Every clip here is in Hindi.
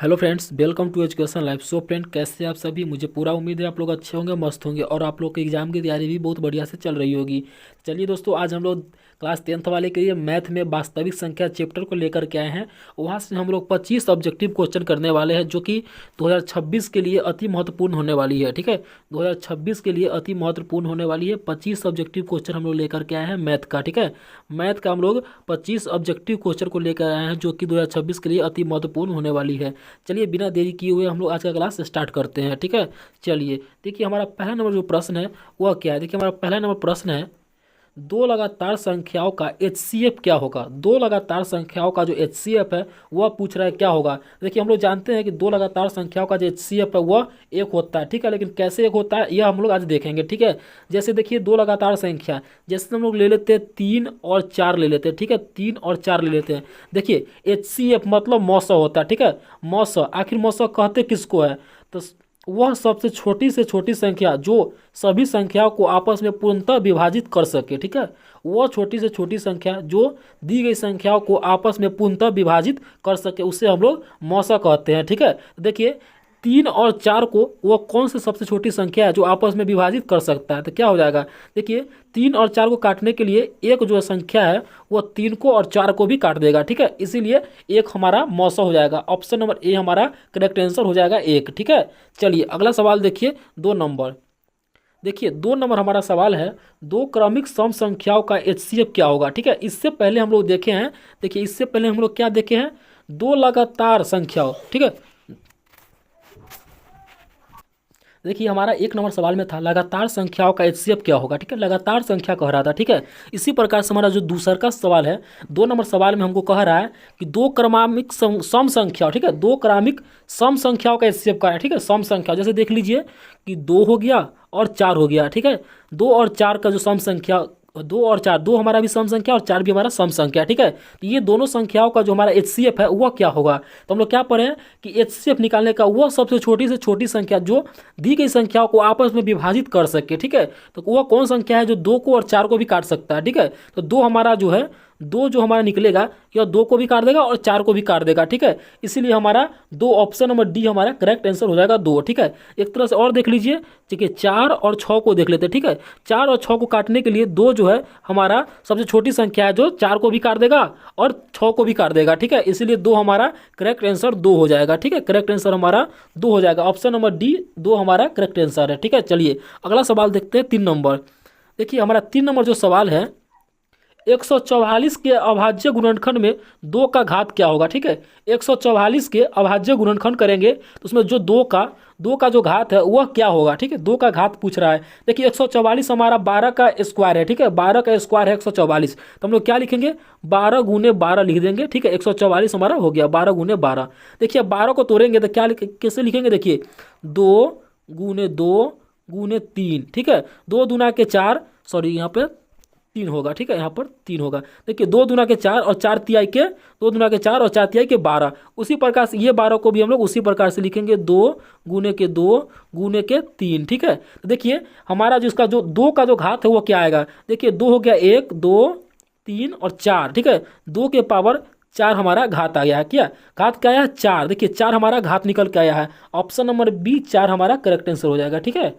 Hello friends, welcome to education life. So friend, कैसे आप सभी? मुझे पूरा उम्मीद है आप लोग अच्छे होंगे, मस्त होंगे और आप लोग के एग्जाम की तैयारी भी बहुत बढ़िया से चल रही होगी। चलिए दोस्तों, आज हम लोग क्लास 10th वाले के लिए मैथ में वास्तविक संख्या चैप्टर को लेकर के आए हैं। वहाँ से हम लोग 25 ऑब्जेक्टिव क्वेश्चन करने वाले हैं, जो कि 2026 के लिए अति महत्वपूर्ण होने वाली है। ठीक है, 2026 के लिए अति महत्वपूर्ण होने वाली है। 25 ऑब्जेक्टिव क्वेश्चन हम लोग लेकर के आए हैं मैथ का। ठीक है, मैथ का हम लोग 25 ऑब्जेक्टिव क्वेश्चन को लेकर आए हैं, जो कि 2026 के लिए अति महत्वपूर्ण होने वाली है। चलिए बिना देरी किए हुए हम लोग आज का क्लास स्टार्ट करते हैं। ठीक है, चलिए देखिए हमारा पहला नंबर जो प्रश्न है वह क्या है। देखिए हमारा पहला नंबर प्रश्न है, दो लगातार संख्याओं का HCF क्या होगा। दो लगातार संख्याओं का जो HCF है वह पूछ रहा है क्या होगा। देखिए हम लोग जानते हैं कि दो लगातार संख्याओं का जो HCF है वह एक होता है। ठीक है, लेकिन कैसे एक होता है यह हम लोग आज देखेंगे। ठीक है, जैसे देखिए दो लगातार संख्या, जैसे हम लोग ले लेते हैं 3 और 4 ले लेते हैं। ठीक है, 3 और 4 ले लेते हैं। देखिए HCF मतलब मौसा होता है। ठीक है, मौसा, आखिर मौसा कहते किसको है? तो वह सबसे छोटी से छोटी संख्या जो सभी संख्याओं को आपस में पूर्णतः विभाजित कर सके। ठीक है, वह छोटी से छोटी संख्या जो दी गई संख्याओं को आपस में पूर्णतः विभाजित कर सके उसे हम लोग मौसा कहते हैं। ठीक है, देखिए 3 और 4 को वह कौन सी सबसे छोटी संख्या है जो आपस में विभाजित कर सकता है, तो क्या हो जाएगा। देखिए 3 और 4 को काटने के लिए एक जो संख्या है वह 3 को और 4 को भी काट देगा। ठीक है, इसीलिए एक हमारा मौसा हो जाएगा। ऑप्शन नंबर ए हमारा करेक्ट आंसर हो जाएगा एक। ठीक है, चलिए अगला सवाल देखिए 2 नंबर। देखिए 2 नंबर हमारा सवाल है, दो क्रमिक सम संख्याओं का HCF क्या होगा। ठीक है, इससे पहले हम लोग देखे हैं, देखिए इससे पहले हम लोग क्या देखे हैं, दो लगातार संख्याओं। ठीक है, देखिए हमारा 1 नंबर सवाल में था लगातार संख्याओं का HCF क्या होगा। ठीक है, लगातार संख्या कह रहा था। ठीक है, इसी प्रकार से हमारा जो दूसरा का सवाल है, 2 नंबर सवाल में हमको कह रहा है कि दो क्रमिक सम संख्याओं। ठीक है, दो क्रमिक सम संख्याओं का HCF का है। ठीक है, सम संख्या जैसे देख लीजिए कि 2 हो गया और 4 हो गया। ठीक है, 2 और 4 का जो सम संख्या, 2 और 4, 2 हमारा भी सम संख्या और 4 भी हमारा सम संख्या। ठीक है, तो ये दोनों संख्याओं का जो हमारा HCF है वह क्या होगा। तो हम लोग क्या पढ़े हैं कि HCF निकालने का वह सबसे छोटी से छोटी संख्या जो दी गई संख्याओं को आपस में विभाजित कर सके। ठीक है, तो वह कौन संख्या है जो 2 को और 4 को भी काट सकता है। ठीक है, तो 2 हमारा जो है, 2 जो हमारा निकलेगा यह 2 को भी काट देगा और 4 को भी काट देगा। ठीक है, इसीलिए हमारा 2 ऑप्शन नंबर डी हमारा करेक्ट आंसर हो जाएगा 2। ठीक है, एक तरह से और देख लीजिए, ठीक है 4 और 6 को देख लेते हैं। ठीक है, 4 और 6 को काटने के लिए 2 जो है हमारा सबसे छोटी संख्या है जो 4 को भी काट देगा और 6 को भी काट देगा। ठीक है, इसीलिए 2 हमारा करेक्ट आंसर 2 हो जाएगा। ठीक है, करेक्ट आंसर हमारा 2 हो जाएगा। ऑप्शन नंबर डी 2 हमारा करेक्ट आंसर है। ठीक है, चलिए अगला सवाल देखते हैं 3 नंबर। देखिए हमारा 3 नंबर जो सवाल है, 144 के अभाज्य गुणनखंड में 2 का घात क्या होगा। ठीक है, 144 के अभाज्य गुणनखंड करेंगे तो उसमें जो 2 का जो घात है वह क्या होगा। ठीक है, 2 का घात पूछ रहा है। देखिए 144 हमारा 12 का स्क्वायर है। ठीक है, 12 का स्क्वायर है 144, तो हम लोग क्या लिखेंगे, 12 गुने 12 लिख देंगे। ठीक है, 144 हमारा हो गया 12 गुने 12। देखिए 12 को तोड़ेंगे तो क्या कैसे लिखेंगे, देखिए 2 गुने 3। ठीक है, 2 दूना के 4, सॉरी यहाँ पे 3 होगा। ठीक है, यहाँ पर 3 होगा। देखिए 2 दूना के 4 और 4 तिहाई के, 2 दूना के 4 और 4 तिहाई के 12। उसी प्रकार से ये 12 को भी हम लोग उसी प्रकार से लिखेंगे, 2 गुने के 2 गुने के 3। ठीक है, तो देखिए हमारा जिसका जो 2 का जो घात है वो क्या आएगा। देखिए 2 हो गया 1 2 3 और 4। ठीक है, 2 के पावर 4 हमारा घात आ गया है। क्या घात क्या आया है, 4। देखिए 4 हमारा घात निकल के आया है। ऑप्शन नंबर बी 4 हमारा करेक्ट आंसर हो जाएगा। ठीक है,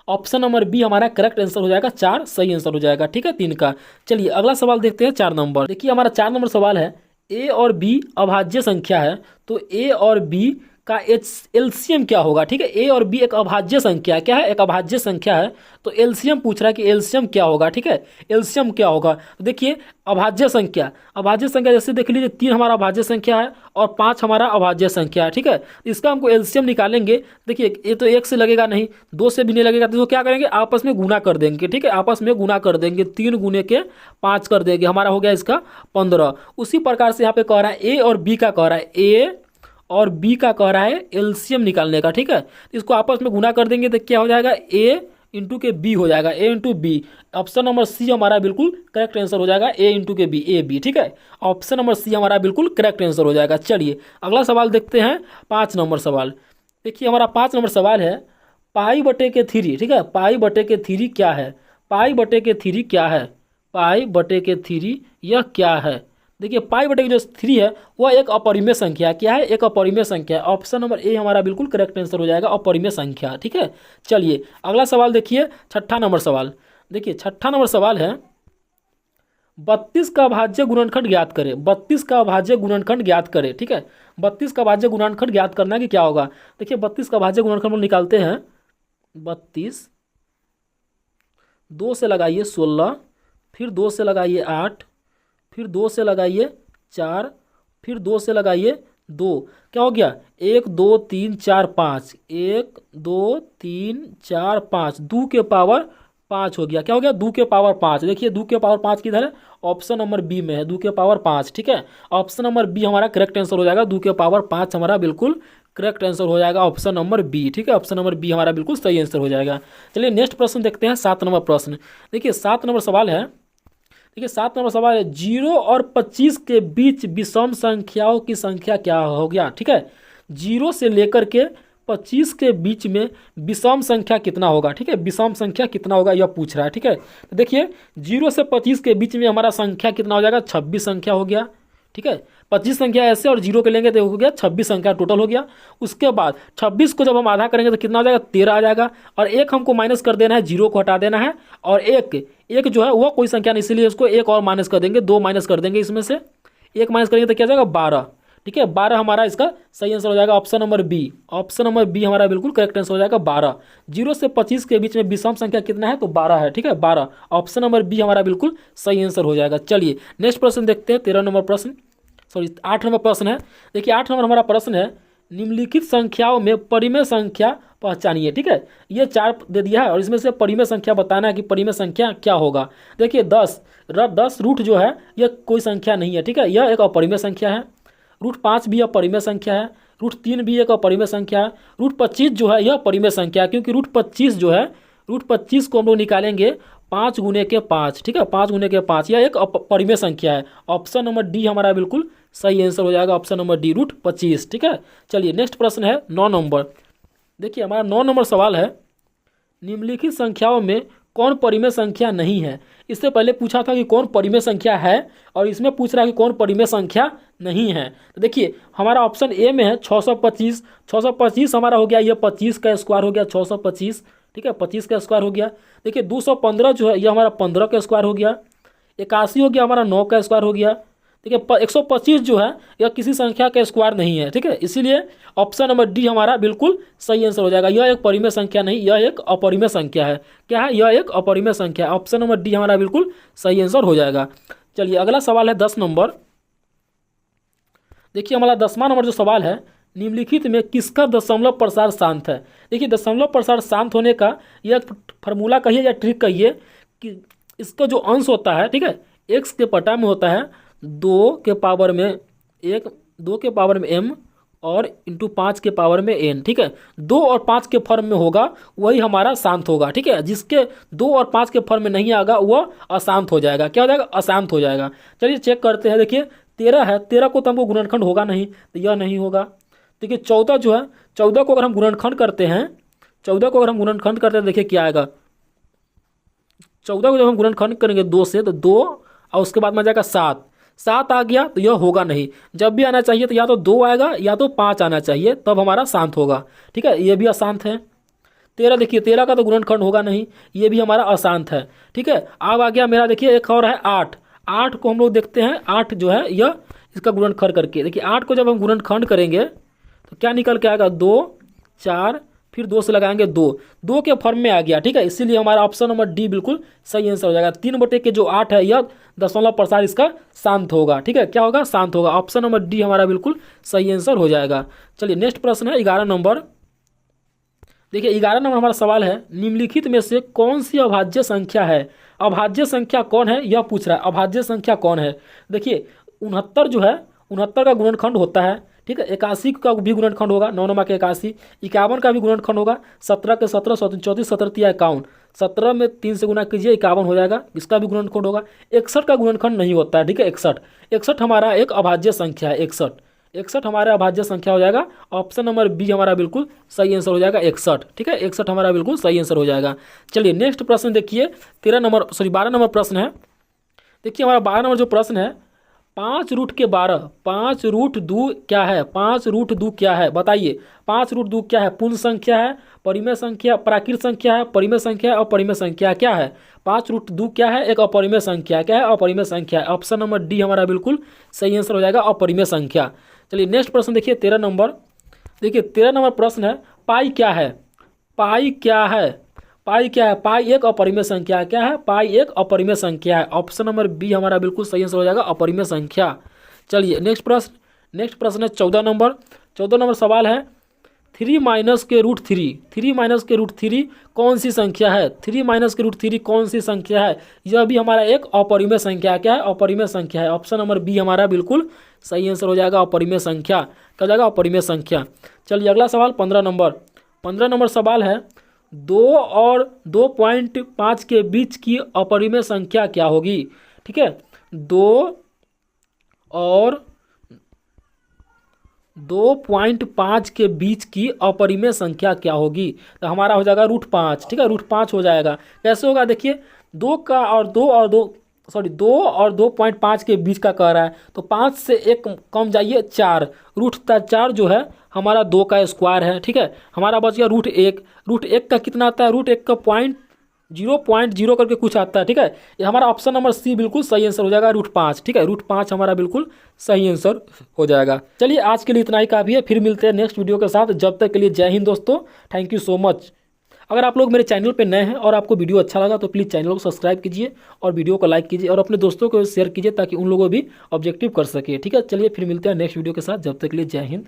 ऑप्शन नंबर बी हमारा करेक्ट आंसर हो जाएगा, 4 सही आंसर हो जाएगा। ठीक है, 3 का। चलिए अगला सवाल देखते हैं 4 नंबर। देखिए हमारा 4 नंबर सवाल है, ए और बी अभाज्य संख्या है, तो ए और बी का एलसीएम क्या होगा। ठीक है, ए और बी एक अभाज्य संख्या है। क्या है, एक अभाज्य संख्या है, तो एलसीएम पूछ रहा है कि एलसीएम क्या होगा। ठीक है, एलसीएम क्या होगा, तो देखिए अभाज्य संख्या, अभाज्य संख्या जैसे देख लीजिए 3 हमारा अभाज्य संख्या है और 5 हमारा अभाज्य संख्या है। ठीक है, इसका हमको एलसीएम निकालेंगे। देखिए ये तो 1 से लगेगा नहीं, 2 से भी नहीं लगेगा, तो क्या करेंगे, आपस में गुना कर देंगे। ठीक है, आपस में गुना कर देंगे, 3 गुने के 5 कर देंगे, हमारा हो गया इसका 15। उसी प्रकार से यहाँ पे कह रहा है ए और बी का कह रहा है, ए और बी का कह रहा है एलसीएम निकालने का। ठीक है, इसको आपस में गुना कर देंगे तो क्या हो जाएगा, ए इंटू के बी हो जाएगा, A into B. Option number C हमारा बिल्कुल करेक्ट आंसर हो जाएगा, ए इंटू के बी, ए बी। ठीक है, ऑप्शन नंबर सी हमारा बिल्कुल करेक्ट आंसर हो जाएगा। चलिए अगला सवाल देखते हैं 5 नंबर सवाल। देखिए हमारा 5 नंबर सवाल है, पाई बटे के 3। ठीक है, पाई बटे के 3 क्या है, पाई बटे के 3 क्या है, पाई बटे के 3 यह क्या है। देखिए पाई बटे जो 3 है वह एक अपरिमेय संख्या है। क्या है? एक अपरिमेय संख्या है। ऑप्शन नंबर ए हमारा बिल्कुल करेक्ट आंसर हो जाएगा, अपरिमेय संख्या। ठीक है, चलिए अगला सवाल देखिए, छठा नंबर सवाल। देखिए छठा नंबर सवाल है 32 का अभाज्य गुणनखंड ज्ञात करें। 32 का अभाज्य गुणनखंड ज्ञात करें। ठीक है, 32 का अभाज्य गुणनखंड ज्ञात करना है कि क्या होगा। देखिए 32 का अभाज्य गुणनखंड हम निकालते हैं। 32, 2 से लगाइए 16, फिर 2 से लगाइए 8, फिर 2 से लगाइए 4, फिर 2 से लगाइए 2। क्या हो गया? 1 2 3 4 5, 1 2 3 4 5, 2 के पावर 5 हो गया। क्या हो गया? 2 के पावर 5। देखिए 2 के पावर 5 किधर है? ऑप्शन नंबर बी में है, 2 के पावर 5। ठीक है, ऑप्शन नंबर बी हमारा करेक्ट आंसर हो जाएगा। 2 के पावर 5 हमारा बिल्कुल करेक्ट आंसर हो जाएगा, ऑप्शन नंबर बी। ठीक है, ऑप्शन नंबर बी हमारा बिल्कुल सही आंसर हो जाएगा। चलिए नेक्स्ट प्रश्न देखते हैं, 7 नंबर प्रश्न। देखिए 7 नंबर सवाल है। देखिए 7 नंबर सवाल है 0 और 25 के बीच विषम संख्याओं की संख्या क्या हो गया। ठीक है, 0 से लेकर के 25 के बीच में विषम संख्या कितना होगा। ठीक है, विषम संख्या कितना होगा यह पूछ रहा है। ठीक है, तो देखिए 0 से 25 के बीच में हमारा संख्या कितना हो जाएगा? 26 संख्या हो गया। ठीक है, 25 संख्या ऐसे और 0 के लेंगे तो हो गया 26 संख्या टोटल हो गया। उसके बाद 26 को जब हम आधा करेंगे तो कितना हो जाएगा? 13 आ जाएगा। और एक हमको माइनस कर देना है, 0 को हटा देना है। और एक जो है वो कोई संख्या नहीं, इसीलिए उसको एक और माइनस कर देंगे, 2 माइनस कर देंगे। इसमें से एक माइनस करेंगे तो क्या जाएगा? 12। ठीक है, 12 हमारा इसका सही आंसर हो जाएगा, option number B. Option number B हमारा बिल्कुल करेक्ट आंसर हो जाएगा, 12। 0 से 25 के बीच में विषम संख्या कितना है? तो 12 है। ठीक है, 12, ऑप्शन नंबर बी हमारा बिल्कुल सही आंसर हो जाएगा। चलिए नेक्स्ट प्रश्न देखते हैं, 13 नंबर प्रश्न, सॉरी 8 नंबर प्रश्न है। देखिए 8 नंबर हमारा प्रश्न है, निम्नलिखित संख्याओं में परिमेय संख्या पहचानिए। ठीक है, ये 4 दे दिया है और इसमें से परिमेय संख्या बताना है कि परिमेय संख्या क्या होगा। देखिए 10 रूट जो है यह कोई संख्या नहीं है। ठीक है, यह एक अपरिमेय संख्या है। रूट 5 भी अपरिमेय संख्या है। रूट 3 भी एक अपरिमेय संख्या है। रूट 25 जो है यह परिमेय संख्या है, क्योंकि रूट 25 जो है, रूट 25 को हम लोग निकालेंगे 5 गुने के 5। ठीक है, 5 गुने के 5, यह एक परिमेय संख्या है। ऑप्शन नंबर डी हमारा बिल्कुल सही आंसर हो जाएगा, ऑप्शन नंबर डी, रूट 25। ठीक है, चलिए नेक्स्ट प्रश्न है 9 नंबर। देखिए हमारा 9 नंबर सवाल है, निम्नलिखित संख्याओं में कौन परिमेय संख्या नहीं है। इससे पहले पूछा था कि कौन परिमेय संख्या है, और इसमें पूछ रहा है कि कौन परिमेय संख्या नहीं है। तो देखिए हमारा ऑप्शन ए में है 625। 625 हमारा हो गया, यह 25 का स्क्वायर हो गया 625। ठीक है, 25 का स्क्वायर हो गया। देखिए 215 जो है यह हमारा 15 का स्क्वायर हो गया। 81 हो गया हमारा 9 का स्क्वायर हो गया। देखिए 125 जो है यह किसी संख्या का स्क्वायर नहीं है। ठीक है, इसीलिए ऑप्शन नंबर डी हमारा बिल्कुल सही आंसर हो जाएगा। यह एक परिमेय संख्या नहीं, यह एक अपरिमेय संख्या है। क्या है? यह एक अपरिमेय संख्या है। ऑप्शन नंबर डी हमारा बिल्कुल सही आंसर हो जाएगा। चलिए अगला सवाल है 10 नंबर। देखिए हमारा 10वां नंबर जो सवाल है, निम्नलिखित में किसका दशमलव प्रसार शांत है। देखिए दशमलव प्रसार शांत होने का यह फार्मूला कहिए या ट्रिक कहिए कि इसका जो अंश होता है, ठीक है, एक्स के पटा में होता है 2 के पावर में 1, 2 के पावर में m और इंटू 5 के पावर में n। ठीक है, 2 और 5 के फॉर्म में होगा वही हमारा शांत होगा। ठीक है, जिसके 2 और 5 के फॉर्म में नहीं आएगा वह अशांत हो जाएगा। क्या हो जाएगा? अशांत हो जाएगा। चलिए चेक करते हैं। देखिए 13 है, 13 को तो हमको गुणनखंड होगा नहीं, तो यह नहीं होगा। देखिए 14 जो है, 14 को अगर हम गुणनखंड करते हैं, 14 को अगर हम गुणनखंड करते हैं देखिए क्या आएगा। 14 को जब हम गुणनखंड करेंगे 2 से, तो 2 और उसके बाद में जाएगा 7 आ गया, तो यह होगा नहीं। जब भी आना चाहिए तो या तो 2 आएगा या तो 5 आना चाहिए, तब हमारा शांत होगा। ठीक है, ये भी अशांत है। 13 देखिए 13 का तो गुणनखंड होगा नहीं, ये भी हमारा अशांत है। ठीक है, अब आ गया मेरा, देखिए एक और है 8 को हम लोग देखते हैं। 8 जो है यह इसका गुणनखंड करके, देखिए 8 को जब हम गुणनखंड करेंगे तो क्या निकल के आएगा? 2 4, फिर 2 से लगाएंगे 2 के फॉर्म में आ गया। ठीक है, इसीलिए हमारा ऑप्शन नंबर डी बिल्कुल सही आंसर हो जाएगा। 3 बटे के जो 8 है यह दशमलव प्रसार इसका शांत होगा। ठीक है, क्या होगा? शांत होगा। ऑप्शन नंबर डी हमारा बिल्कुल सही आंसर हो जाएगा। चलिए नेक्स्ट प्रश्न है 11 नंबर। देखिए 11 नंबर हमारा सवाल है, निम्नलिखित में से कौन सी अभाज्य संख्या है। अभाज्य संख्या कौन है यह पूछ रहा है। अभाज्य संख्या कौन है? देखिए 69 जो है, 69 का गुणनखंड होता है। ठीक है, 81 का भी गुणनखंड होगा, 9 9 के 81। 51 का भी गुणनखंड होगा, 17 के 17, 34 17 51। 17 में 3 से गुना कीजिए 51 हो जाएगा, इसका भी गुणनखंड होगा। 61 का गुणनखंड नहीं होता है। ठीक है, 61 हमारा एक अभाज्य संख्या है। 61 हमारा अभाज्य संख्या हो जाएगा। ऑप्शन नंबर बी हमारा बिल्कुल सही आंसर हो जाएगा, 61। ठीक है, 61 हमारा बिल्कुल सही आंसर हो जाएगा। चलिए नेक्स्ट प्रश्न देखिए, 12 नंबर प्रश्न है। देखिए हमारा 12 नंबर जो प्रश्न है, 5√12, 5√2 क्या है? 5√2 क्या है बताइए? 5√2 क्या है? पूर्ण संख्या है, परिमेय संख्या, प्राकृत संख्या है, परिमेय संख्या है, अपरिमेय संख्या क्या है? 5√2 क्या है? एक अपरिमेय संख्या। क्या है? अपरिमेय संख्या है। ऑप्शन नंबर डी हमारा बिल्कुल सही आंसर हो जाएगा, अपरिमेय संख्या। चलिए नेक्स्ट प्रश्न देखिए 13 नंबर। देखिए 13 नंबर प्रश्न है, पाई क्या है? पाई क्या है? पाई क्या है? पाई एक अपरिमेय संख्या। क्या है? पाई एक अपरिमेय संख्या है। ऑप्शन नंबर बी हमारा बिल्कुल सही आंसर हो जाएगा, अपरिमेय संख्या। चलिए नेक्स्ट प्रश्न। नेक्स्ट प्रश्न है 14 नंबर। 14 नंबर सवाल है, 3 माइनस के रूट 3, 3 माइनस के रूट 3 कौन सी संख्या है? 3 माइनस के रूट 3 कौन सी संख्या है? यह भी हमारा एक अपरिमेय संख्या है। क्या है? अपरिमेय संख्या है। ऑप्शन नंबर बी हमारा बिल्कुल सही आंसर हो जाएगा, अपरिमेय संख्या। क्या हो जाएगा? अपरिमेय संख्या। चलिए अगला सवाल 15 नंबर। 15 नंबर सवाल है, 2 और 2.5 के बीच की अपरिमेय संख्या क्या होगी? ठीक है, 2 और 2.5 के बीच की अपरिमेय संख्या क्या होगी? तो हमारा हो जाएगा √5। ठीक है, √5 हो जाएगा। कैसे होगा? देखिए 2 और 2.5 के बीच का कह रहा है, तो 5 से 1 कम जाइए 4, √4 जो है हमारा 2 का स्क्वायर है। ठीक है, हमारा बच गया √1। √1 का कितना आता है? √1 का 0.0 करके कुछ आता है। ठीक है, ये हमारा ऑप्शन नंबर सी बिल्कुल सही आंसर हो जाएगा, √5। ठीक है, √5 हमारा बिल्कुल सही आंसर हो जाएगा। चलिए आज के लिए इतना ही काफ़ी है, फिर मिलते हैं नेक्स्ट वीडियो के साथ। जब तक के लिए जय हिंद दोस्तों, थैंक यू सो मच। अगर आप लोग मेरे चैनल पे नए हैं और आपको वीडियो अच्छा लगा तो प्लीज़ चैनल को सब्सक्राइब कीजिए और वीडियो को लाइक कीजिए और अपने दोस्तों को शेयर कीजिए ताकि उन लोगों भी ऑब्जेक्टिव कर सके। ठीक है, चलिए फिर मिलते हैं नेक्स्ट वीडियो के साथ। जब तक के लिए जय हिंद।